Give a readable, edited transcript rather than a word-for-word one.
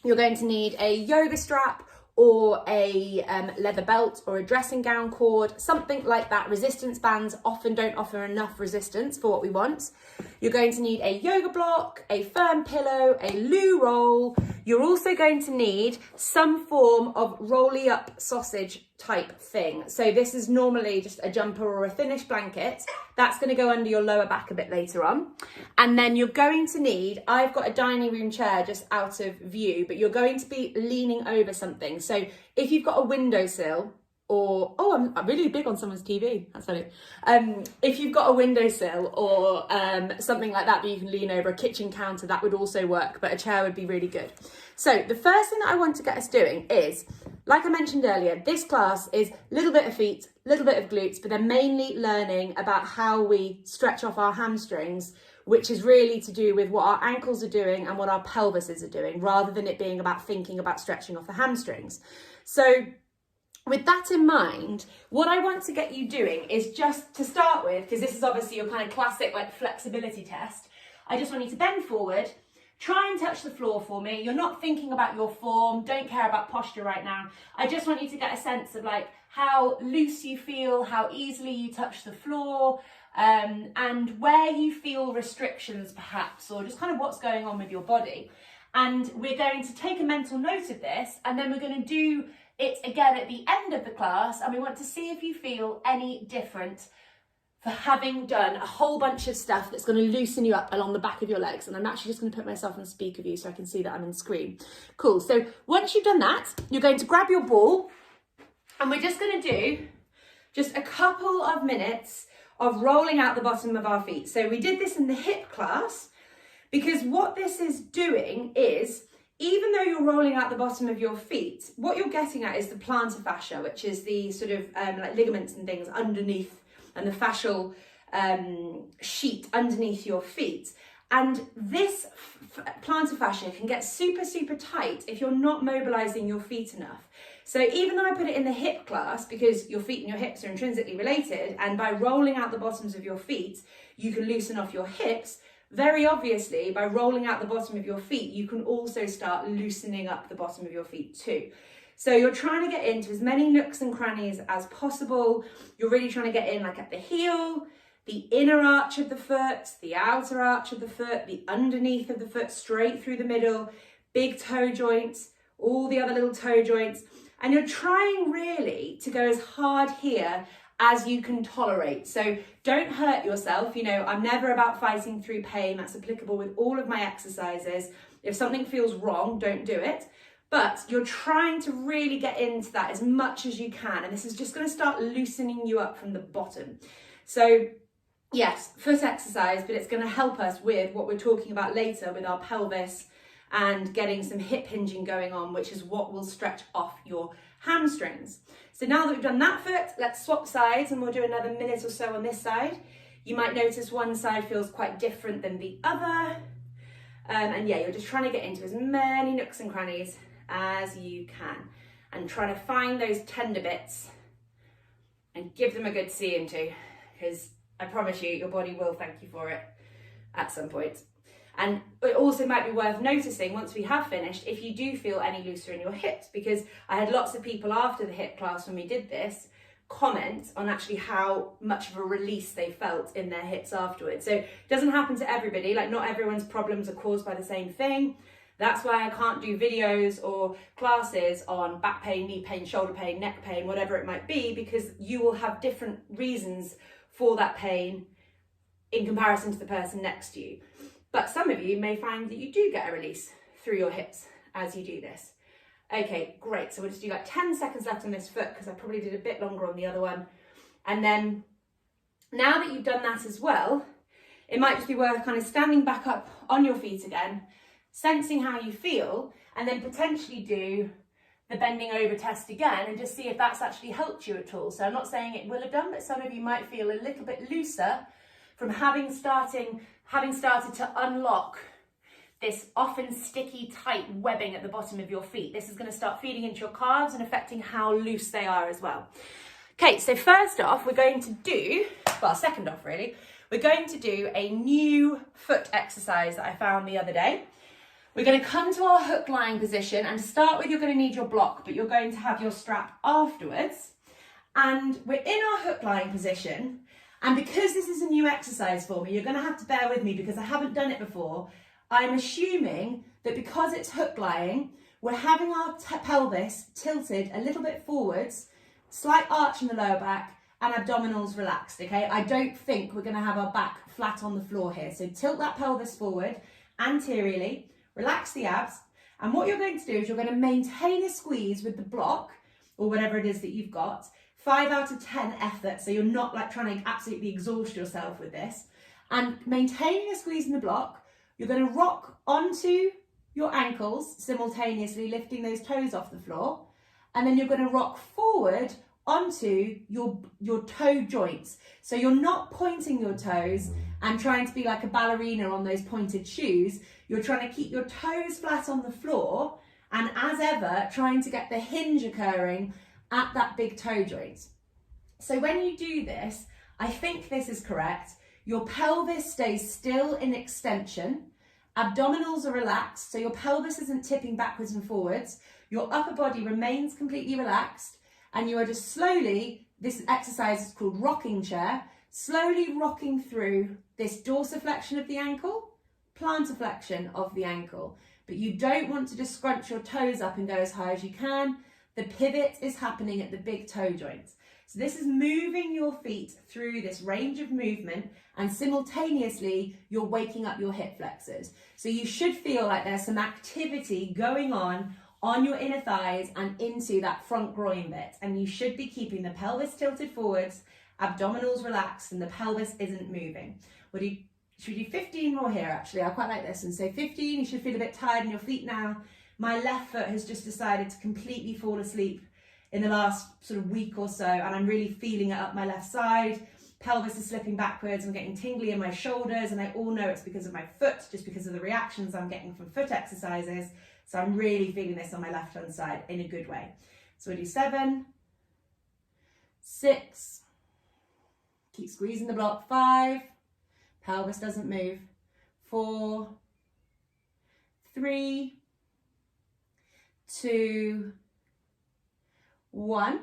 You're going to need a yoga strap or a leather belt or a dressing gown cord, something like that. Resistance bands often don't offer enough resistance for what we want. You're going to need a yoga block, a firm pillow, a loo roll. You're also going to need some form of rolly up sausage type thing. So this is normally just a jumper or a thinnish blanket. That's going to go under your lower back a bit later on. And then you're going to need, I've got a dining room chair just out of view, but you're going to be leaning over something. So if you've got a windowsill, or, oh, I'm really big on someone's TV, that's funny. If you've got a windowsill or something like that you can lean over, a kitchen counter, that would also work, but a chair would be really good. So the first thing that I want to get us doing is, like I mentioned earlier, this class is a little bit of feet, a little bit of glutes, but they're mainly learning about how we stretch off our hamstrings, which is really to do with what our ankles are doing and what our pelvises are doing, rather than it being about thinking about stretching off the hamstrings. So with that in mind, what I want to get you doing is, just to start with, because this is obviously your kind of classic like flexibility test, I just want you to bend forward, try and touch the floor for me. You're not thinking about your form, don't care about posture right now. I just want you to get a sense of like how loose you feel, how easily you touch the floor, and where you feel restrictions perhaps, or just kind of what's going on with your body. And we're going to take a mental note of this, and then we're going to do it again at the end of the class, and we want to see if you feel any different for having done a whole bunch of stuff that's going to loosen you up along the back of your legs. And I'm actually just going to put myself on speaker view so I can see that I'm on screen. Cool. So once you've done that, you're going to grab your ball, and we're just going to do just a couple of minutes of rolling out the bottom of our feet. So we did this in the hip class, because what this is doing is, even though you're rolling out the bottom of your feet, what you're getting at is the plantar fascia, which is the sort of like ligaments and things underneath, and the fascial sheet underneath your feet. And this plantar fascia can get super, super tight if you're not mobilizing your feet enough. So even though I put it in the hip class, because your feet and your hips are intrinsically related, and by rolling out the bottoms of your feet, you can loosen off your hips, very obviously, by rolling out the bottom of your feet, you can also start loosening up the bottom of your feet too. So you're trying to get into as many nooks and crannies as possible. You're really trying to get in like at the heel, the inner arch of the foot, the outer arch of the foot, the underneath of the foot, straight through the middle, big toe joints, all the other little toe joints. And you're trying really to go as hard here as you can tolerate. So don't hurt yourself. You know, I'm never about fighting through pain. That's applicable with all of my exercises. If something feels wrong, don't do it. But you're trying to really get into that as much as you can. And this is just going to start loosening you up from the bottom. So yes, foot exercise, but it's going to help us with what we're talking about later with our pelvis and getting some hip hinging going on, which is what will stretch off your hamstrings. So now that we've done that foot, let's swap sides, and we'll do another minute or so on this side. You might notice one side feels quite different than the other. And yeah, you're just trying to get into as many nooks and crannies as you can, and trying to find those tender bits and give them a good see into, because I promise you, your body will thank you for it at some point. And it also might be worth noticing, once we have finished, if you do feel any looser in your hips, because I had lots of people after the hip class when we did this comment on actually how much of a release they felt in their hips afterwards. So it doesn't happen to everybody, like not everyone's problems are caused by the same thing. That's why I can't do videos or classes on back pain, knee pain, shoulder pain, neck pain, whatever it might be, because you will have different reasons for that pain in comparison to the person next to you. But some of you may find that you do get a release through your hips as you do this. Okay, great. So we'll just do like 10 seconds left on this foot, because I probably did a bit longer on the other one. And then now that you've done that as well, it might just be worth kind of standing back up on your feet again, sensing how you feel, and then potentially do the bending over test again and just see if that's actually helped you at all. So I'm not saying it will have done, but some of you might feel a little bit looser from having started to unlock this often sticky, tight webbing at the bottom of your feet. This is going to start feeding into your calves and affecting how loose they are as well. Okay, so first off, we're going to do, well, second off really, we're going to do a new foot exercise that I found the other day, We're going to come to our hook lying position, and to start with, you're going to need your block, but you're going to have your strap afterwards. And we're in our hook lying position. And because this is a new exercise for me, you're going to have to bear with me because I haven't done it before. I'm assuming that because it's hook lying, we're having our pelvis tilted a little bit forwards, slight arch in the lower back, and abdominals relaxed, okay? I don't think we're going to have our back flat on the floor here. So tilt that pelvis forward anteriorly, relax the abs, and what you're going to do is you're going to maintain a squeeze with the block, or whatever it is that you've got, 5 out of 10 effort, so you're not like trying to absolutely exhaust yourself with this. And maintaining a squeeze in the block, you're going to rock onto your ankles simultaneously, lifting those toes off the floor, and then you're going to rock forward onto your toe joints. So you're not pointing your toes and trying to be like a ballerina on those pointed shoes. You're trying to keep your toes flat on the floor, and as ever, trying to get the hinge occurring at that big toe joint. So when you do this, I think this is correct. Your pelvis stays still in extension. Abdominals are relaxed, so your pelvis isn't tipping backwards and forwards. Your upper body remains completely relaxed, and you are just slowly, this exercise is called rocking chair, slowly rocking through this dorsiflexion of the ankle, plantarflexion of the ankle. But you don't want to just scrunch your toes up and go as high as you can. The pivot is happening at the big toe joints. So this is moving your feet through this range of movement, and simultaneously you're waking up your hip flexors. So you should feel like there's some activity going on your inner thighs and into that front groin bit. And you should be keeping the pelvis tilted forwards, abdominals relaxed, and the pelvis isn't moving. Should we do 15 more here actually? I quite like this. And so 15, you should feel a bit tired in your feet now. My left foot has just decided to completely fall asleep in the last sort of week or so, and I'm really feeling it up my left side. Pelvis is slipping backwards, I'm getting tingly in my shoulders, and I all know it's because of my foot, just because of the reactions I'm getting from foot exercises. So I'm really feeling this on my left hand side in a good way. So we'll do 7, 6, keep squeezing the block, 5, pelvis doesn't move, 4, 3, 2, 1.